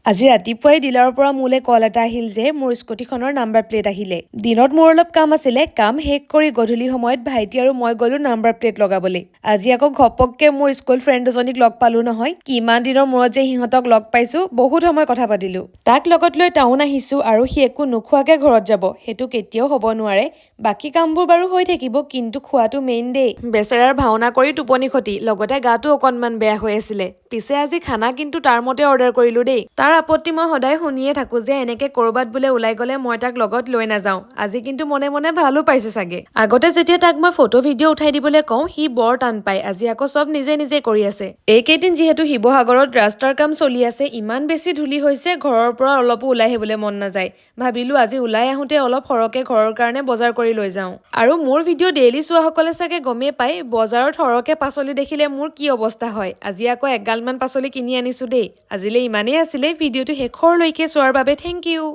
আজি ৰাতিপুৱাই ডিলাৰৰ পৰা মোলৈ কল এটা আহিল যে মোৰ স্কুটিখনৰ নাম্বাৰ প্লেট আহিলে। দিনত মোৰ অলপ কাম আছিলে, কাম শেষ কৰি গধূলি সময়ত ভাইটি আৰু মই গলো নাম্বাৰ প্লেট লগাবলৈ। আজি আকৌ ঘপককে মোৰ স্কুল ফ্ৰেণ্ড দুজনীক লগ পালো নহয়। কিমান দিনৰ মূৰত যে সিহঁতক লগ পাইছো, বহুত সময় কথা পাতিলো। তাক লগত লৈ টাউন আহিছো আৰু সি একো নোখোৱাকে ঘৰত যাব, সেইটো কেতিয়াও হ'ব নোৱাৰে। বাকী কামবোৰ বাৰু হৈ থাকিব, কিন্তু খোৱাটো মেইন দেই। বেচেৰাৰ ভাওনা কৰি টোপনি খতি, লগতে গাটো অকনমান বেয়া হৈ আছিলে। পিছে আজি খানা কিন্তু তাৰ মতে অৰ্ডাৰ কৰিলো দেই। তাৰ আপত্তি মই সদায় শুনিয়ে থাকো যে এনেকে কৰবাত বোলে ওলাই গলে মই তাক লগত লৈ নাযাওঁ। আজি কিন্তু মনে মনে ভালো পাইছে চাগে। আগতে যেতিয়া তাক মই ফটো ভিডিঅ' উঠাই দিবলৈ কওঁ, সি বৰ টান পায়। আজি আকৌ চব নিজে নিজে কৰি আছে। এইকেইদিন যিহেতু শিৱসাগৰত ৰাস্তাৰ কাম চলি আছে, ইমান বেছি ধূলি হৈছে, ঘৰৰ পৰা অলপো ওলাই আহিবলৈ মন নাযায়। ভাবিলো আজি ওলাই আহোঁতে অলপ সৰহকে ঘৰৰ কাৰণে বজাৰ কৰি লৈ যাওঁ। আৰু মোৰ ভিডিঅ' ডেইলি চোৱাসকলে চাগে গমেই পায়, বজাৰত সৰহকে পাচলি দেখিলে মোৰ কি অৱস্থা হয়। আজি আকৌ এগালমান পাচলি কিনি আনিছো দেই। আজিলৈ ইমানেই আছিলে। ভিডিঅ'টো শেষৰলৈকে চোৱাৰ বাবে থেংক ইউ।